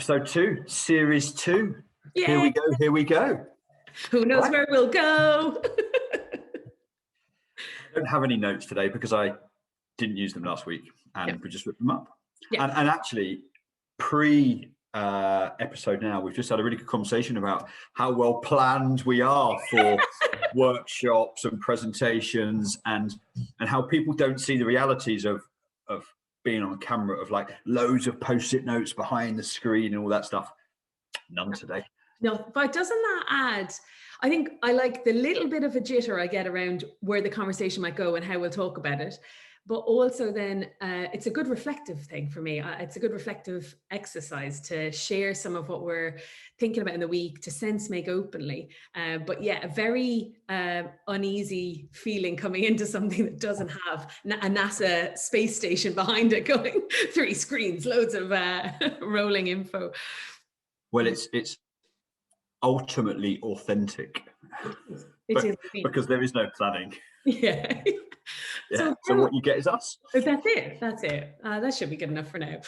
Episode 2, Series 2. Yay. Here we go, here we go. Who knows where we'll go? I don't have any notes today because I didn't use them last week and we just ripped them up. Yeah. And actually, pre-episode now, we've just had a really good conversation about how well planned we are for workshops and presentations and how people don't see the realities of being on camera, of like loads of post-it notes behind the screen and all that stuff. None today. No, but doesn't that add, I think I like the little bit of a jitter I get around where the conversation might go and how we'll talk about it. But also then it's a good reflective thing for me. It's a good reflective exercise to share some of what we're thinking about in the week, to sense make openly. But yeah, a very uneasy feeling coming into something that doesn't have a NASA space station behind it going 3 screens, loads of rolling info. Well, it's ultimately authentic. Because there is no planning. Yeah. Yeah. So what you get is us. That's it. That should be good enough for now.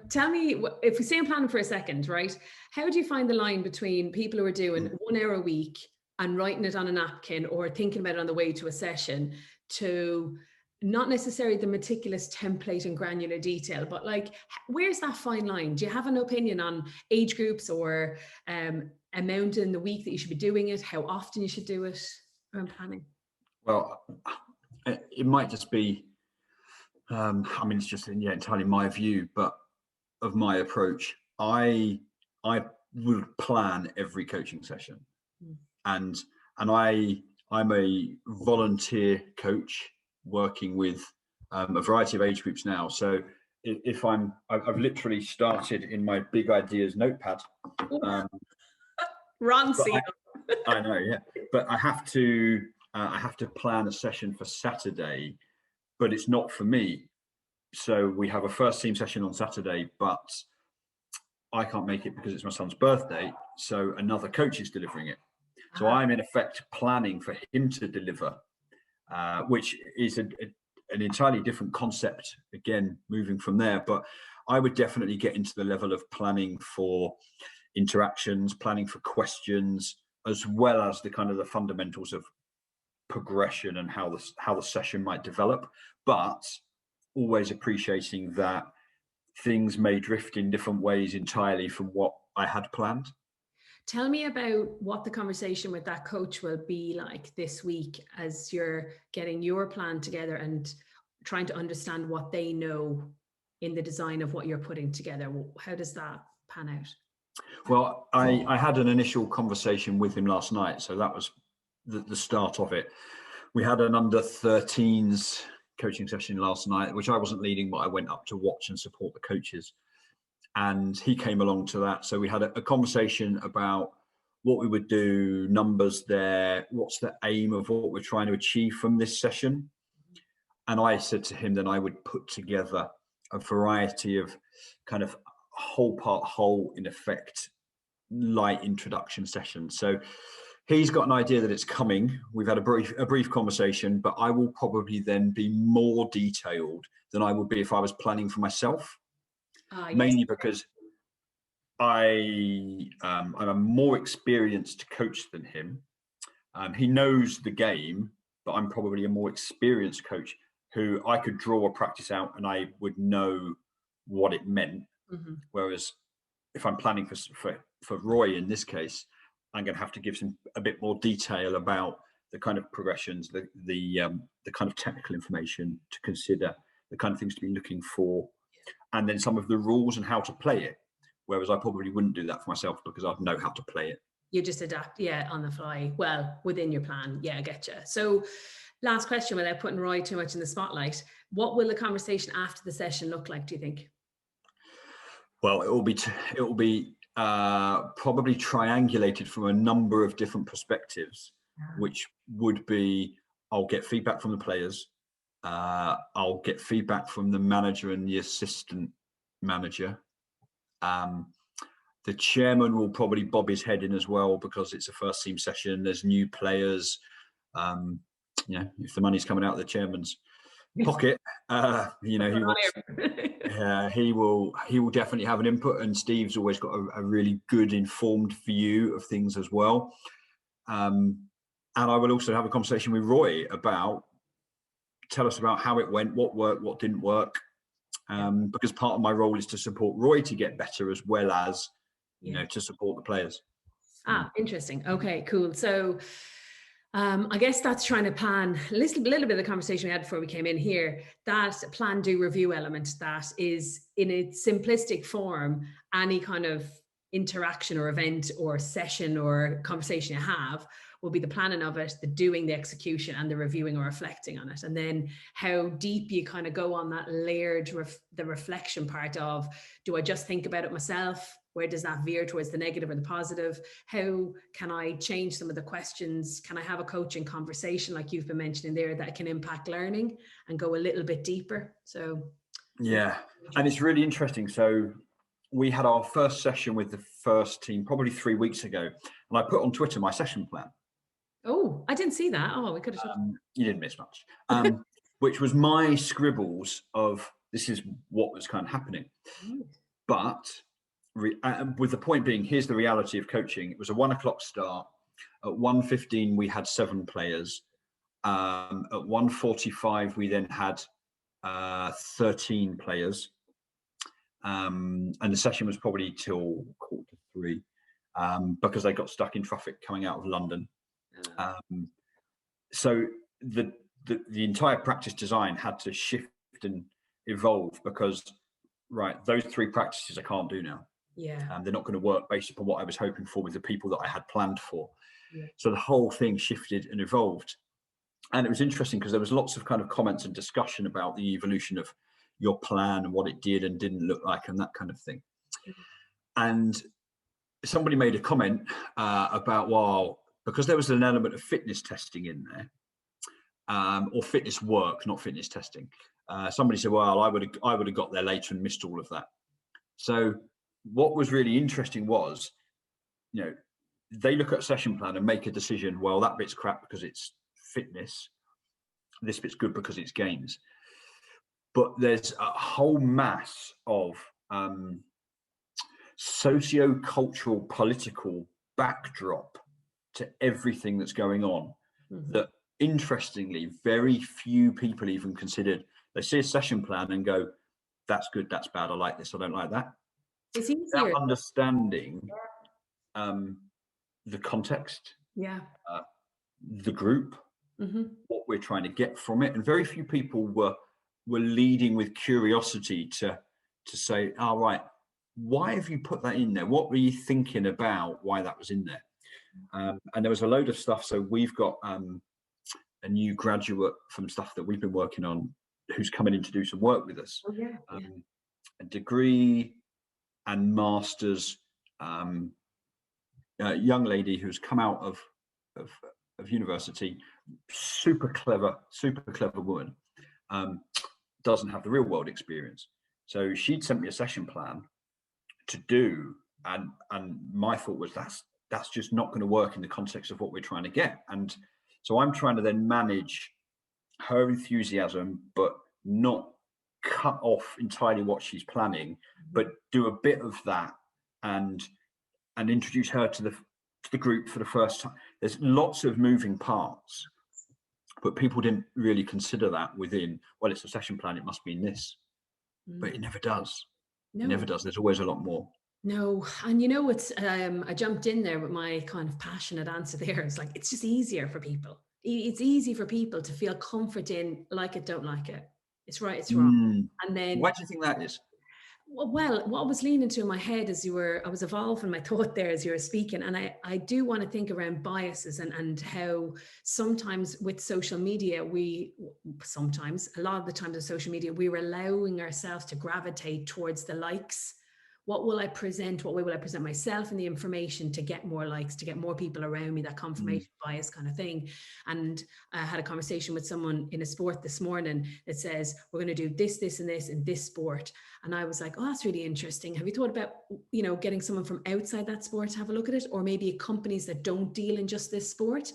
Tell me, if we stay on planning for a second, right? How do you find the line between people who are doing 1 hour a week and writing it on a napkin or thinking about it on the way to a session, to not necessarily the meticulous template and granular detail, but like, where's that fine line? Do you have an opinion on age groups or amount in the week that you should be doing it, how often you should do it around planning? Well, it might just be, it's just entirely my view, but of my approach, I would plan every coaching session, and I'm a volunteer coach working with a variety of age groups now. So if I've literally started in my big ideas notepad. Wrong seal. I know, yeah, but I have to plan a session for Saturday, but it's not for me. So we have a first team session on Saturday, but I can't make it because it's my son's birthday. So another coach is delivering it. So I'm in effect planning for him to deliver, which is an entirely different concept, again, moving from there. But I would definitely get into the level of planning for interactions, planning for questions, as well as the kind of the fundamentals of progression and how the session might develop, but always appreciating that things may drift in different ways entirely from what I had planned. Tell me about what the conversation with that coach will be like this week as you're getting your plan together and trying to understand what they know in the design of what you're putting together. How does that pan out? Well, I had an initial conversation with him last night, so that was the start of it. We had an under 13s coaching session last night, which I wasn't leading, but I went up to watch and support the coaches. And he came along to that. So we had a conversation about what we would do, numbers there, what's the aim of what we're trying to achieve from this session. And I said to him that I would put together a variety of kind of whole, in effect, light introduction sessions. So he's got an idea that it's coming. We've had a brief conversation, but I will probably then be more detailed than I would be if I was planning for myself. Yes. Mainly because I'm a more experienced coach than him. He knows the game, but I'm probably a more experienced coach who I could draw a practice out and I would know what it meant. Mm-hmm. Whereas if I'm planning for Roy in this case, I'm going to have to give a bit more detail about the kind of progressions, the kind of technical information to consider, the kind of things to be looking for, and then some of the rules and how to play it. Whereas I probably wouldn't do that for myself because I'd know how to play it. You just adapt, on the fly. Well, within your plan. Yeah, I get you. So last question, without putting Roy too much in the spotlight, what will the conversation after the session look like, do you think? Well, it will be probably triangulated from a number of different perspectives, which would be, I'll get feedback from the players. I'll get feedback from the manager and the assistant manager. The chairman will probably bob his head in as well because it's a first team session. There's new players. If the money's coming out of the chairman's pocket. You know, he will definitely have an input, and Steve's always got a really good informed view of things as well. And I will also have a conversation with Roy about, tell us about how it went, what worked, what didn't work, because part of my role is to support Roy to get better, as well as you know, to support the players. Interesting. Okay, cool. So I guess that's trying to plan a little bit of the conversation we had before we came in here, that plan, do, review element that is in its simplistic form. Any kind of interaction or event or session or conversation you have will be the planning of it, the doing, the execution, and the reviewing or reflecting on it. And then how deep you kind of go on that layered, the reflection part of, do I just think about it myself? Where does that veer towards the negative or the positive? How can I change some of the questions? Can I have a coaching conversation like you've been mentioning there that can impact learning and go a little bit deeper? So yeah, and it's really interesting. So we had our first session with the first team probably 3 weeks ago, and I put on Twitter my session plan. Oh, I didn't see that. Oh, we could have. You didn't miss much. Which was my scribbles of, this is what was kind of happening. But with the point being, here's the reality of coaching. It was a 1 o'clock start. At 1:15, we had 7 players. At 1:45, we then had 13 players. And the session was probably till 2:45, because they got stuck in traffic coming out of London. So the entire practice design had to shift and evolve, because those 3 practices I can't do now. They're not going to work based upon what I was hoping for with the people that I had planned for. So the whole thing shifted and evolved. And it was interesting because there was lots of kind of comments and discussion about the evolution of your plan and what it did and didn't look like and that kind of thing. And somebody made a comment about, well, because there was an element of fitness testing in there, or fitness work, not fitness testing. Somebody said, well, I would have got there later and missed all of that. So what was really interesting was, you know, they look at a session plan and make a decision, well, that bit's crap because it's fitness, this bit's good because it's games. But there's a whole mass of socio-cultural, political backdrop to everything that's going on, that interestingly, very few people even considered. They see a session plan and go, that's good, that's bad, I like this, I don't like that. It's easier. Without understanding the context, the group, what we're trying to get from it. And very few people were leading with curiosity to say, all right, why have you put that in there? What were you thinking about why that was in there? And there was a load of stuff. So we've got a new graduate from stuff that we've been working on who's coming in to do some work with us. A degree and master's, a young lady who's come out of university, super clever woman, doesn't have the real world experience. So she'd sent me a session plan to do, and my thought was that's just not going to work in the context of what we're trying to get. And so I'm trying to then manage her enthusiasm, but not cut off entirely what she's planning, but do a bit of that and introduce her to the group for the first time. There's lots of moving parts, but people didn't really consider that within, well, it's a session plan, it must be in this. But it never does. It never does. There's always a lot more. No, and you know, it's I jumped in there with my kind of passionate answer there. It's like, it's just easier for people. It's easy for people to feel comfort in like it, don't like it. It's right, it's wrong. And then why do you think that is? Well, what was leaning to in my head as I was evolving my thought there as you were speaking. And I do want to think around biases and how sometimes with social media, a lot of the times with social media, we're allowing ourselves to gravitate towards the likes. What will I present? What way will I present myself and the information to get more likes, to get more people around me, that confirmation bias kind of thing. And I had a conversation with someone in a sport this morning that says, we're going to do this, this, and this in this sport. And I was like, oh, that's really interesting. Have you thought about, getting someone from outside that sport to have a look at it? Or maybe companies that don't deal in just this sport?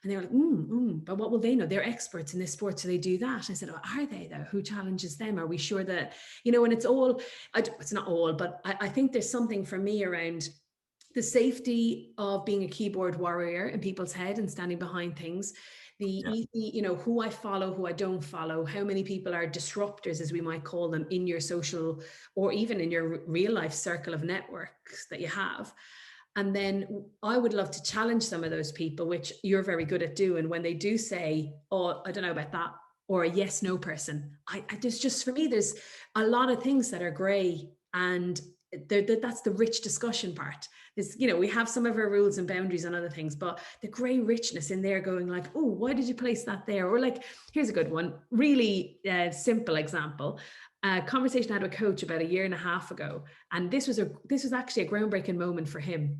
And they were like, but what will they know? They're experts in this sport, so they do that. I said, oh, are they though? Who challenges them? Are we sure that, you know, and it's all, it's not all, but I think there's something for me around the safety of being a keyboard warrior in people's head and standing behind things. You know, who I follow, who I don't follow, how many people are disruptors, as we might call them, in your social or even in your real life circle of networks that you have. And then I would love to challenge some of those people, which you're very good at doing, when they do say, oh, I don't know about that, or a yes, no person. There's just, for me, there's a lot of things that are gray, and that's the rich discussion part. Is, you know, we have some of our rules and boundaries on other things, but the gray richness in there going like, oh, why did you place that there? Or like, here's a good one, really simple example. A conversation I had with a coach about 1.5 years ago. And this was actually a groundbreaking moment for him.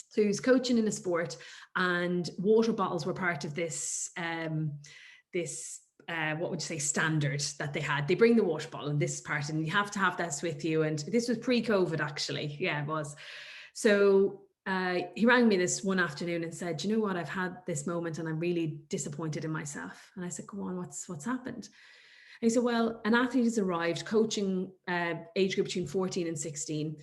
So he was coaching in a sport, and water bottles were part of this, what would you say, standard that they had. They bring the water bottle in this part, and you have to have this with you. And this was pre-COVID, actually. Yeah, it was. So he rang me this one afternoon and said, you know what, I've had this moment and I'm really disappointed in myself. And I said, go on, what's happened? And he said, well, an athlete has arrived coaching age group between 14 and 16,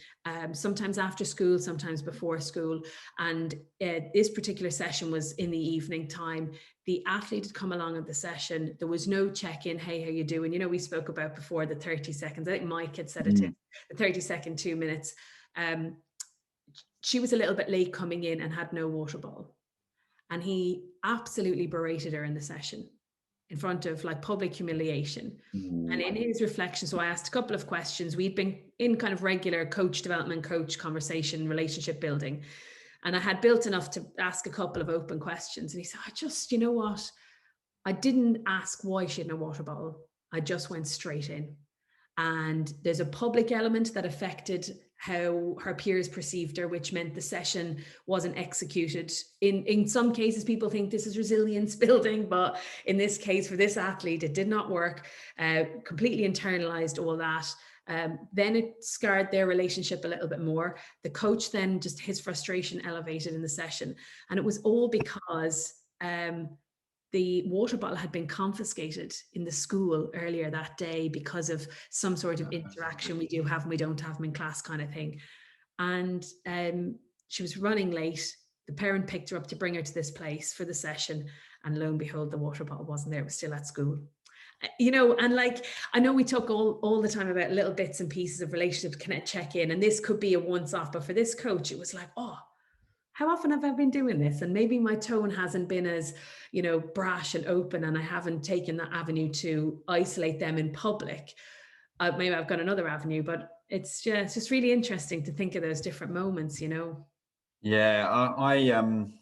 sometimes after school, sometimes before school. And this particular session was in the evening time. The athlete had come along at the session. There was no check-in. Hey, how you doing? You know, we spoke about before the 30 seconds. I think Mike had said it, the 30-second, 2 minutes. She was a little bit late coming in and had no water bottle. And he absolutely berated her in the session in front of like public humiliation. And in his reflection, so I asked a couple of questions. We'd been in kind of regular coach development, coach conversation, relationship building. And I had built enough to ask a couple of open questions. And he said, you know what? I didn't ask why she had no water bottle. I just went straight in. And there's a public element that affected how her peers perceived her, which meant the session wasn't executed. In some cases, people think this is resilience building, but in this case, for this athlete, it did not work. Completely internalized all that. Then it scarred their relationship a little bit more. The coach then, just his frustration elevated in the session. And it was all because the water bottle had been confiscated in the school earlier that day because of some sort of interaction we do have and we don't have them in class kind of thing. And she was running late. The parent picked her up to bring her to this place for the session. And lo and behold, the water bottle wasn't there. It was still at school. You know, and like, I know we talk all the time about little bits and pieces of relationships, connect, check in, and this could be a once off, but for this coach, it was like, oh, how often have I been doing this? And maybe my tone hasn't been as, you know, brash and open, and I haven't taken that avenue to isolate them in public. Maybe I've got another avenue, but it's just really interesting to think of those different moments, you know. Yeah, on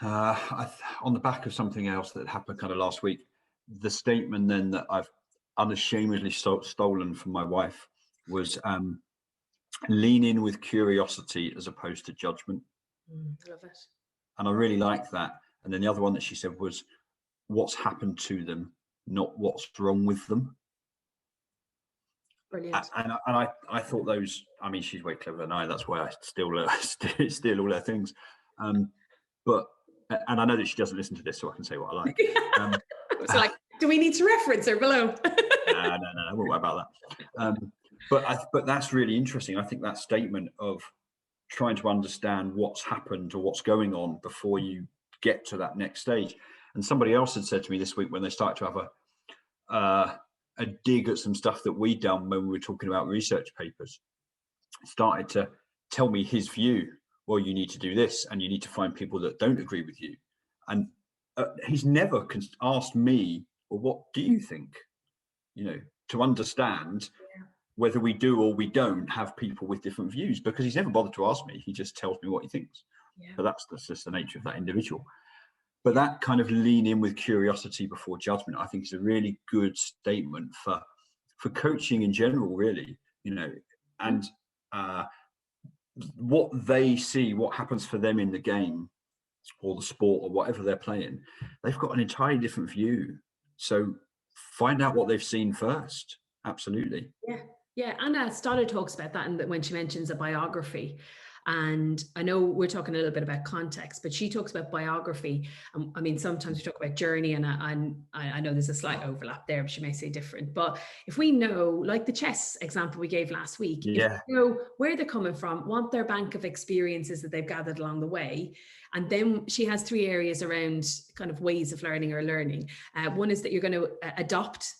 the back of something else that happened kind of last week, the statement then that I've unashamedly stolen from my wife was lean in with curiosity as opposed to judgment. Love it. And I really like that. And then the other one that she said was, what's happened to them, not what's wrong with them. Brilliant. And I thought those, I mean, she's way cleverer than I, that's why I steal all her things. But, and I know that she doesn't listen to this, so I can say what I like. So like, do we need to reference her below? No, I won't worry about that. But that's really interesting. I think that statement of trying to understand what's happened or what's going on before you get to that next stage. And somebody else had said to me this week when they started to have a dig at some stuff that we'd done when we were talking about research papers, started to tell me his view. Well, you need to do this, and you need to find people that don't agree with you. And he's never asked me, well, what do you think? You know, to understand whether we do or we don't have people with different views, because he's never bothered to ask me. He just tells me what he thinks. But that's just the nature of that individual. But that kind of lean in with curiosity before judgment, I think, is a really good statement for coaching in general, really, you know, and what they see, what happens for them in the game or the sport or whatever they're playing, they've got an entirely different view. So find out what they've seen first. Absolutely. Yeah. Anna Stoddard talks about that when she mentions a biography. And I know we're talking a little bit about context, but she talks about biography. I mean, sometimes we talk about journey, and I know there's a slight overlap there, but she may say different. But if we know, like the chess example we gave last week, if we know where they're coming from, what their bank of experiences that they've gathered along the way, and then she has 3 areas around kind of ways of learning or learning. One is that you're going to adopt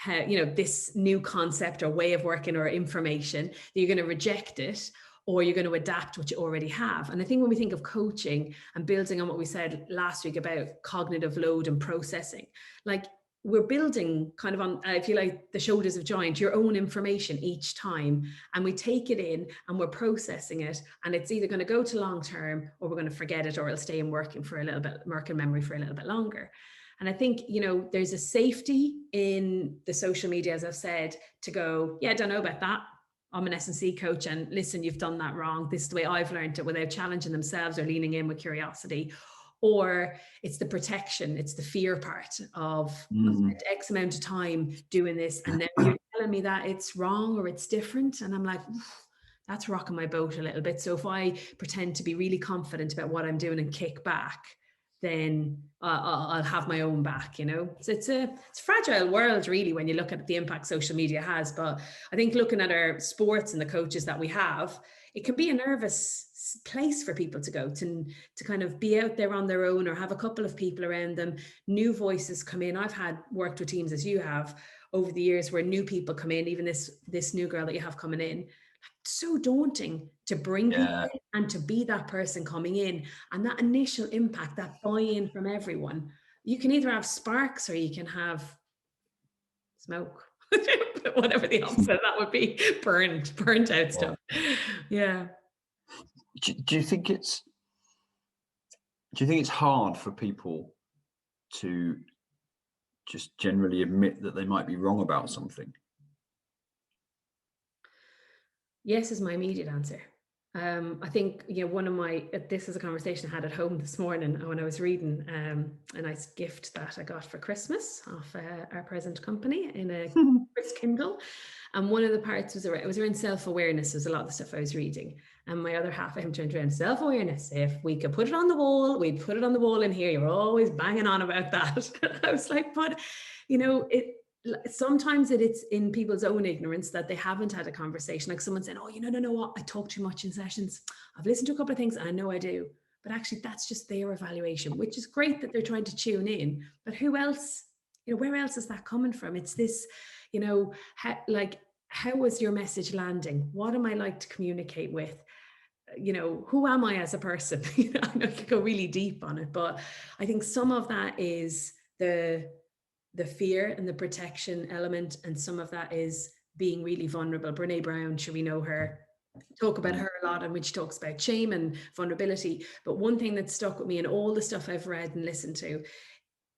this new concept or way of working or information, that you're going to reject it, or you're going to adapt what you already have. And I think when we think of coaching and building on what we said last week about cognitive load and processing, like we're building kind of on, I feel like the shoulders of giants, your own information each time. And we take it in and we're processing it. And it's either going to go to long term, or we're going to forget it, or it'll stay in working memory for a little bit longer. And I think, there's a safety in the social media, as I've said, to go, yeah, I don't know about that. I'm an S&C coach, and listen, you've done that wrong. This is the way I've learned it, without challenging themselves or leaning in with curiosity. Or it's the protection, it's the fear part of I've spent X amount of time doing this, and then you're telling me that it's wrong or it's different. And I'm like, that's rocking my boat a little bit. So if I pretend to be really confident about what I'm doing and kick back, then I'll have my own back, So it's a fragile world, really, when you look at the impact social media has. But I think looking at our sports and the coaches that we have, it can be a nervous place for people to go to kind of be out there on their own, or have a couple of people around them. New voices come in. I've worked with teams, as you have, over the years, where new people come in, even this new girl that you have coming in. So daunting to bring people in and to be that person coming in, and that initial impact, that buy-in from everyone. You can either have sparks or you can have smoke, whatever the opposite of that would be, burnt out stuff. Yeah. Do you think it's hard for people to just generally admit that they might be wrong about something? Yes is my immediate answer. I think, this is a conversation I had at home this morning when I was reading a nice gift that I got for Christmas off our present company in a Chris Kindle. And one of the parts was around self-awareness. Was a lot of the stuff I was reading. And my other half, I'm turned around, self-awareness. If we could put it on the wall, we'd put it on the wall in here. You're always banging on about that. I was like, but, sometimes it's in people's own ignorance that they haven't had a conversation. Like someone saying, oh, know what? I talk too much in sessions. I've listened to a couple of things and I know I do. But actually, that's just their evaluation, which is great that they're trying to tune in. But who else, where else is that coming from? It's this, how was your message landing? What am I like to communicate with? Who am I as a person? I know you could go really deep on it, but I think some of that is the fear and the protection element, and some of that is being really vulnerable. Brene Brown, sure, we know her, talk about her a lot, and when she talks about shame and vulnerability. But one thing that stuck with me in all the stuff I've read and listened to,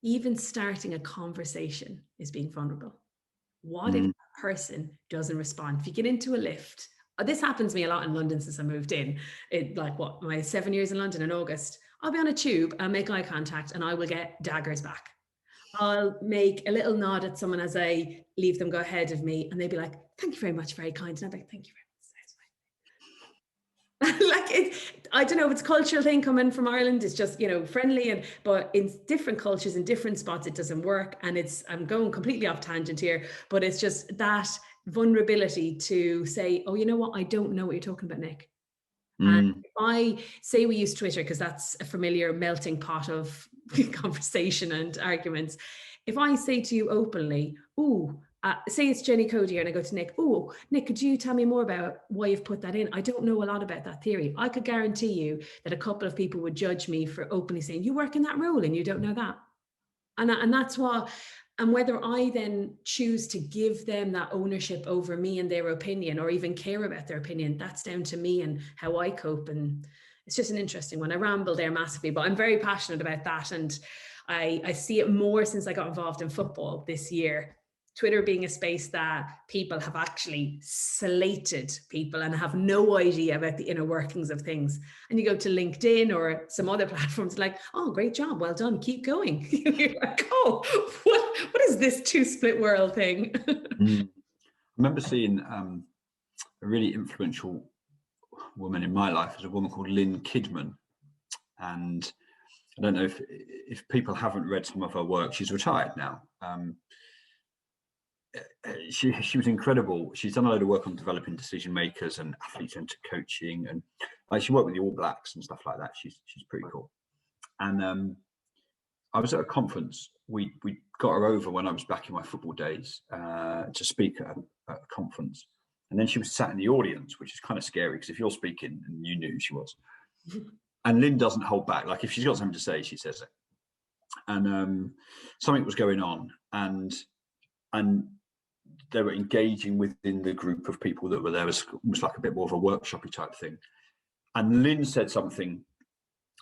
even starting a conversation is being vulnerable. What if a person doesn't respond? If you get into a lift, this happens to me a lot in London since I moved in. My 7 years in London in August, I'll be on a tube, I'll make eye contact, and I will get daggers back. I'll make a little nod at someone as I leave them go ahead of me, and they'd be like, thank you very much, very kind. And I'd be like, thank you very much. I don't know if it's a cultural thing coming from Ireland. It's just, friendly, but in different cultures, in different spots, it doesn't work. And I'm going completely off tangent here, but it's just that vulnerability to say, oh, you know what? I don't know what you're talking about, Nick. And if I say we use Twitter, because that's a familiar melting pot of conversation and arguments. If I say to you openly, say it's Jenny Cody here, and I go to Nick, Nick, could you tell me more about why you've put that in? I don't know a lot about that theory. I could guarantee you that a couple of people would judge me for openly saying, you work in that role and you don't know that. And that's why, and whether I then choose to give them that ownership over me and their opinion, or even care about their opinion, that's down to me and how I cope. And it's just an interesting one. I ramble there massively, but I'm very passionate about that. And I see it more since I got involved in football this year. Twitter being a space that people have actually slated people and have no idea about the inner workings of things. And you go to LinkedIn or some other platforms, like, oh, great job, well done, keep going. You're like, oh, what is this two-split world thing? I remember seeing a really influential woman in my life is a woman called Lynn Kidder. And I don't know if people haven't read some of her work. She's retired now. She was incredible. She's done a load of work on developing decision makers and athlete-centered coaching, and like she worked with the All Blacks and stuff like that. She's pretty cool. And I was at a conference. We got her over when I was back in my football days to speak at a conference, and then she was sat in the audience, which is kind of scary because if you're speaking, and you knew she was. And Lynn doesn't hold back. Like if she's got something to say, she says it. And something was going on, and they were engaging within the group of people that were there. It was almost like a bit more of a workshop-y type thing. And Lynn said something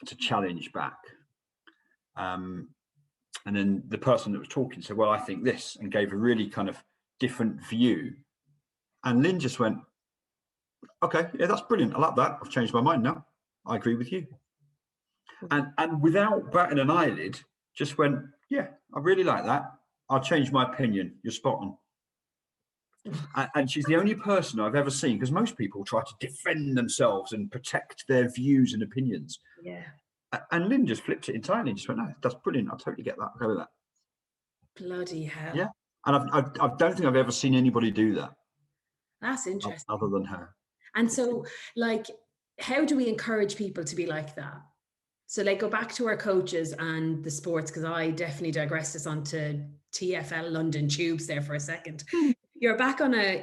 to challenge back. And then the person that was talking said, well, I think this, and gave a really kind of different view. And Lynn just went, okay, yeah, that's brilliant. I like that. I've changed my mind now. I agree with you. And without batting an eyelid, just went, yeah, I really like that. I'll change my opinion. You're spot on. And she's the only person I've ever seen, because most people try to defend themselves and protect their views and opinions. Yeah. And Lynn just flipped it entirely and just went, no, that's brilliant. I totally get that. I'll go with that. Bloody hell. Yeah. And I don't think I've ever seen anybody do that. That's interesting. Other than her. And so, like, how do we encourage people to be like that? So, like, go back to our coaches and the sports, because I definitely digressed this onto TFL London Tubes there for a second. You're back on a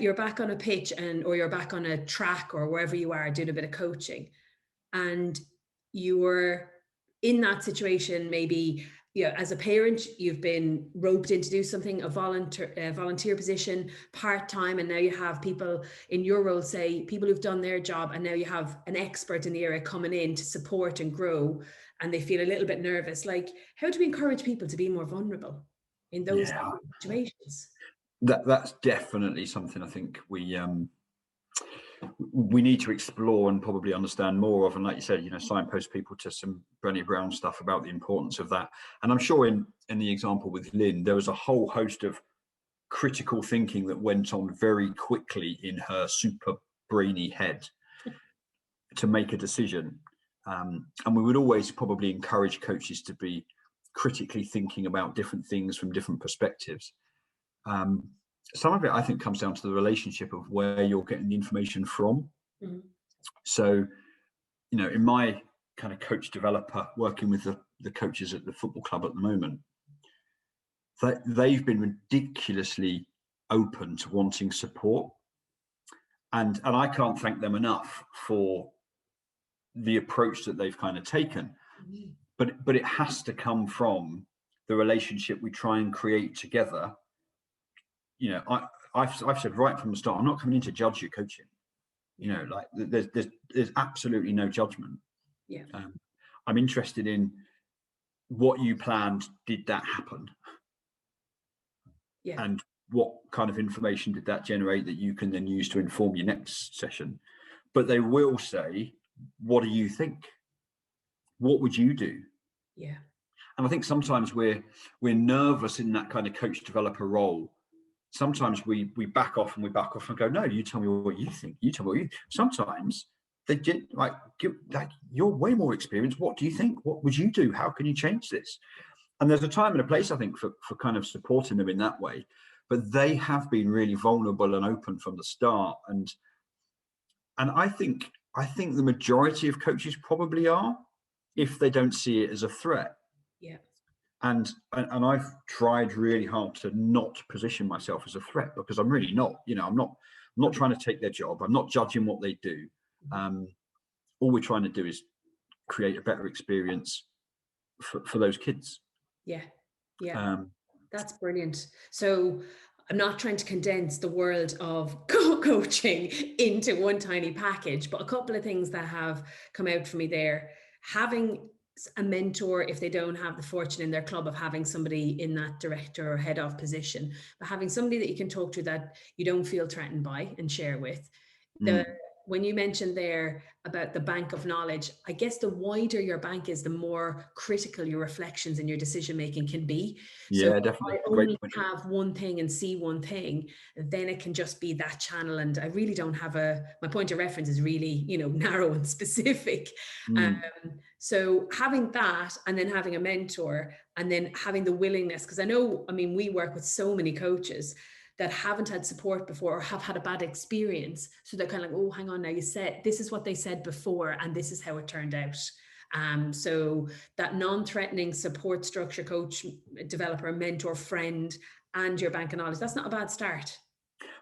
pitch or you're back on a track or wherever you are doing a bit of coaching, and you were in that situation. Maybe, as a parent, you've been roped in to do something, a volunteer position, part-time, and now you have people in your role, say people who've done their job, and now you have an expert in the area coming in to support and grow, and they feel a little bit nervous. Like, how do we encourage people to be more vulnerable in those situations? That's definitely something I think we need to explore and probably understand more of. And like you said, signpost people to some Brené Brown stuff about the importance of that. And I'm sure in the example with Lynn, there was a whole host of critical thinking that went on very quickly in her super brainy head to make a decision. And we would always probably encourage coaches to be critically thinking about different things from different perspectives. Some of it, I think, comes down to the relationship of where you're getting the information from. Mm-hmm. So, in my kind of coach developer, working with the coaches at the football club at the moment, they've been ridiculously open to wanting support. And I can't thank them enough for the approach that they've kind of taken. Mm-hmm. But it has to come from the relationship we try and create together. I've said right from the start, I'm not coming in to judge your coaching. Like there's absolutely no judgment. Yeah. I'm interested in what you planned. Did that happen? Yeah. And what kind of information did that generate that you can then use to inform your next session? But they will say, what do you think? What would you do? Yeah. And I think sometimes we're nervous in that kind of coach developer role. Sometimes we back off and go, no, you tell me what you think. You tell me what you. Sometimes they get like you're way more experienced. What do you think? What would you do? How can you change this? And there's a time and a place, I think, for kind of supporting them in that way. But they have been really vulnerable and open from the start. And I think the majority of coaches probably are, if they don't see it as a threat. Yeah. And I've tried really hard to not position myself as a threat, because I'm really not. I'm not trying to take their job. I'm not judging what they do. All we're trying to do is create a better experience for those kids. Yeah. That's brilliant. So I'm not trying to condense the world of coaching into one tiny package, but a couple of things that have come out for me there. Having a mentor, if they don't have the fortune in their club of having somebody in that director or head of position, but having somebody that you can talk to that you don't feel threatened by and share with. The when you mentioned there about the bank of knowledge, I guess the wider your bank is, the more critical your reflections and your decision making can be. So Yeah, if definitely. I only have one thing and see one thing, then it can just be that channel. And I really don't have my point of reference is really, narrow and specific. So having that, and then having a mentor, and then having the willingness, because we work with so many coaches that haven't had support before or have had a bad experience. So they're kind of like, oh, hang on now, you said, this is what they said before, and this is how it turned out. So that non-threatening support structure, coach, developer, mentor, friend, and your bank of knowledge, that's not a bad start.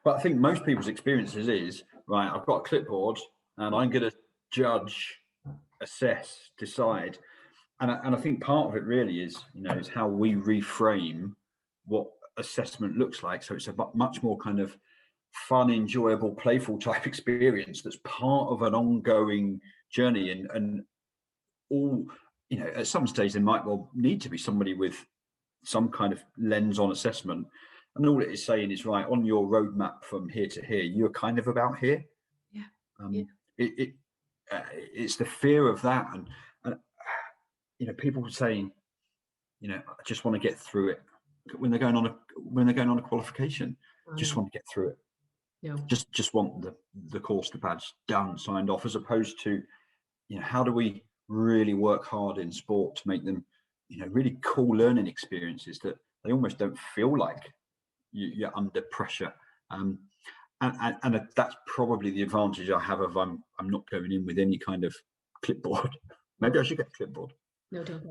Well, I think most people's experiences is, right, I've got a clipboard and I'm going to judge, assess, decide. And I think part of it really is how we reframe what assessment looks like. So it's a much more kind of fun, enjoyable, playful type experience that's part of an ongoing journey. And all, at some stage there might well need to be somebody with some kind of lens on assessment. And all it is saying is, right, on your roadmap from here to here, you're kind of about here. Yeah. It's the fear of that. And people saying, I just want to get through it when they're going on a qualification. Just want to get through it. No. Just want the course, the badge done, signed off, as opposed to, how do we really work hard in sport to make them, really cool learning experiences that they almost don't feel like you're under pressure. And that's probably the advantage I have of I'm not going in with any kind of clipboard. Maybe I should get a clipboard. No, don't.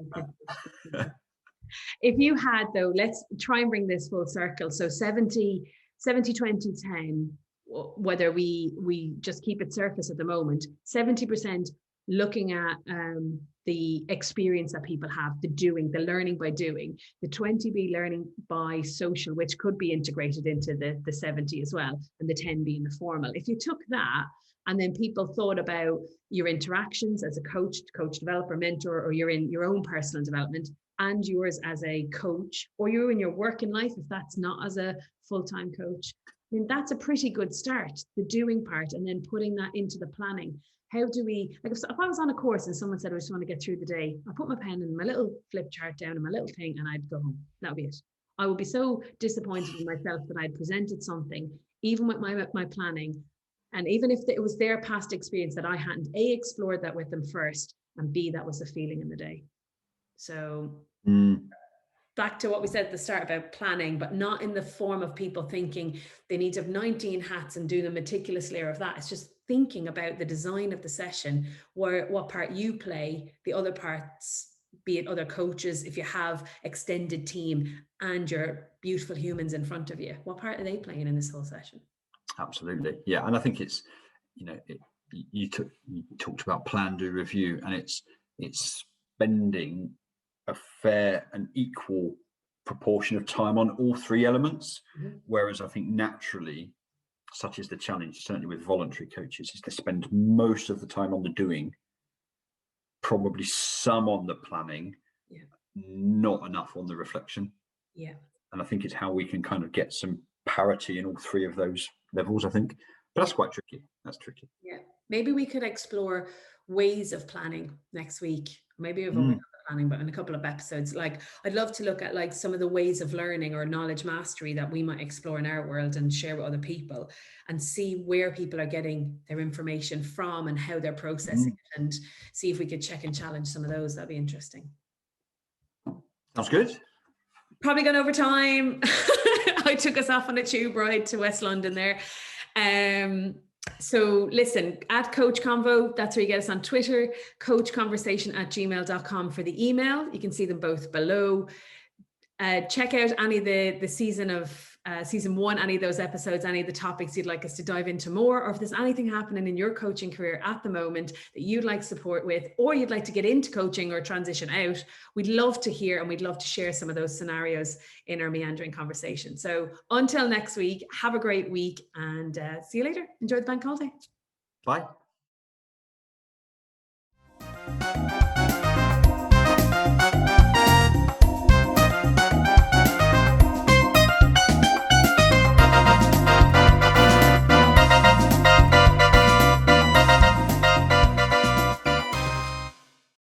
If you had, though, let's try and bring this full circle. So 70, 20, 10, whether we just keep it surface at the moment, 70% looking at the experience that people have, the learning by doing, the 20 be learning by social, which could be integrated into the 70 as well, and the 10 being the formal. If you took that and then people thought about your interactions as a coach, developer, mentor, or you're in your own personal development, and yours as a coach, or you're in your working life, if that's not as a full-time coach, then that's a pretty good start, the doing part, and then putting that into the planning. How do we, like if I was on a course and someone said, I just want to get through the day, I put my pen and my little flip chart down and my little thing, and I'd go home. That would be it. I would be so disappointed in myself that I'd presented something, even with my planning, and even if it was their past experience, that I hadn't A, explored that with them first, and B, that was the feeling in the day. So back to what we said at the start about planning, but not in the form of people thinking they need to have 19 hats and do the meticulous layer of that. It's just thinking about the design of the session, what part you play, the other parts, be it other coaches, if you have extended team, and your beautiful humans in front of you, what part are they playing in this whole session? Absolutely. Yeah. And I think it's, you talked about plan, do, review, and it's spending a fair and equal proportion of time on all three elements. Whereas I think naturally, such is the challenge, certainly with voluntary coaches, is to spend most of the time on the doing, probably some on the planning, not enough on the reflection. And I think it's how we can kind of get some parity in all three of those levels, I think. But that's quite tricky. That's tricky. Yeah. Maybe we could explore ways of planning next week. Maybe we've already done the planning, but in a couple of episodes. Like, I'd love to look at like some of the ways of learning or knowledge mastery that we might explore in our world and share with other people, and see where people are getting their information from and how they're processing it, and see if we could check and challenge some of those. That'd be interesting. Sounds good. Probably gone over time. I took us off on a tube ride to West London there. So listen, at Coach Convo, that's where you get us on Twitter, coachconversation@gmail.com for the email. You can see them both below. Check out any of the season 1, any of those episodes, any of the topics you'd like us to dive into more, or if there's anything happening in your coaching career at the moment that you'd like support with, or you'd like to get into coaching or transition out, we'd love to hear, and we'd love to share some of those scenarios in our meandering conversation. So until next week, have a great week, and see you later. Enjoy the bank holiday. Bye.